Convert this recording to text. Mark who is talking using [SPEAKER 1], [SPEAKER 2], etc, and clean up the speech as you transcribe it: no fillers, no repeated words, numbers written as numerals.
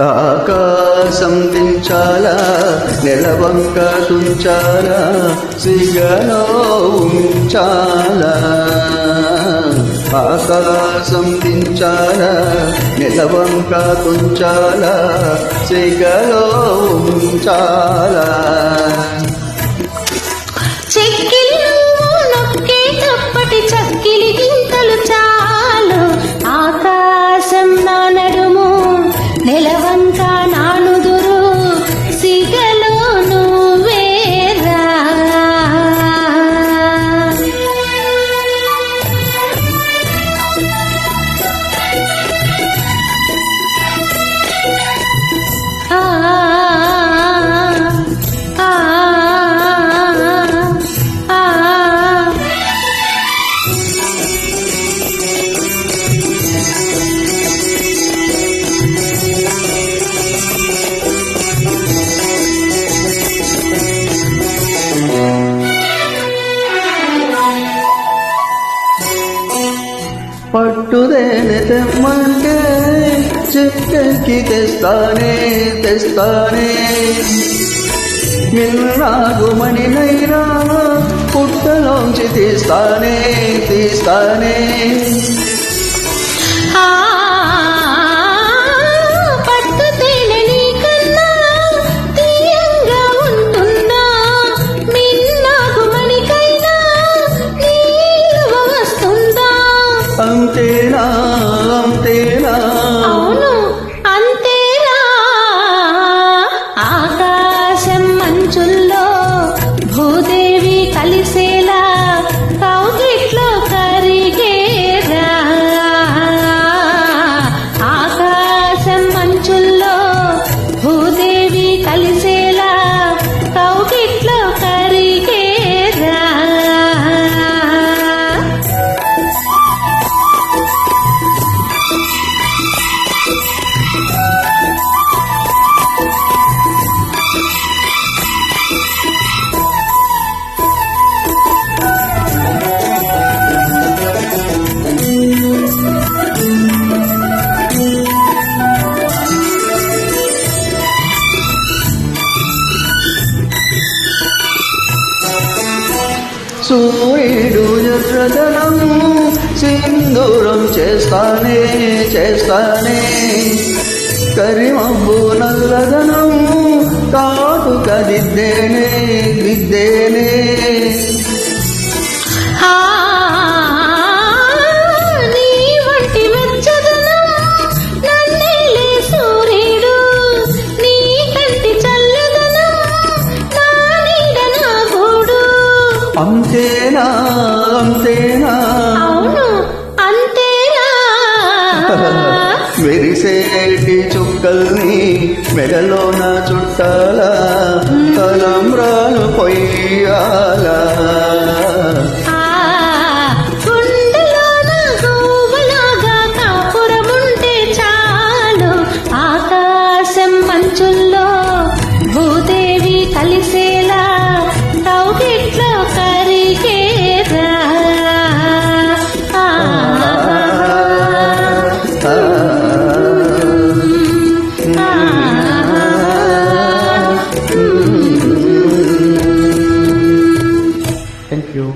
[SPEAKER 1] ఆకాశం దించాలా నెలవంక తుంచాలా సిగలో ఉంచాలా ఆకాశం దించాలా నెలవంక తుంచాలా సిగలో ఉంచాలా
[SPEAKER 2] చెక్కిలి నొక్కేటప్పటి చక్కిలి గింతలు చాలు ఆకాశం నా నడుము నెలవంక నానుదురు సిగలో నువ్వేరా
[SPEAKER 1] పట్టుదేనే తెమ్మంటే చెక్కెక్కి తెస్తానే తెస్తానే మిన్నాగుమణినైనా పుట్టలోంచి తీస్తానే తీస్తానే అంతేనా అంతేనా
[SPEAKER 2] అవును అంతేనా ఆకాశం మంచుల్లో భూదేవి కలిసేలా కౌగిట్లో కరిగేరా ఆకాశం మంచుల్లో భూదేవి కలిసేలా కౌగిట్లో కరిగేరా
[SPEAKER 1] సూర్యుడు ఎర్రదనం సింధూరం చేస్తానే చేస్తానే కరిమబ్బు నల్లదనం కాటుక దిద్దేనే దిద్దేనే అంతేనా అంతేనా
[SPEAKER 2] అవును అంతేనా
[SPEAKER 1] మెరిసేటి చుక్కల్ని మెడలోన చుట్టాలా తలంబ్రాలు పొయ్యాలా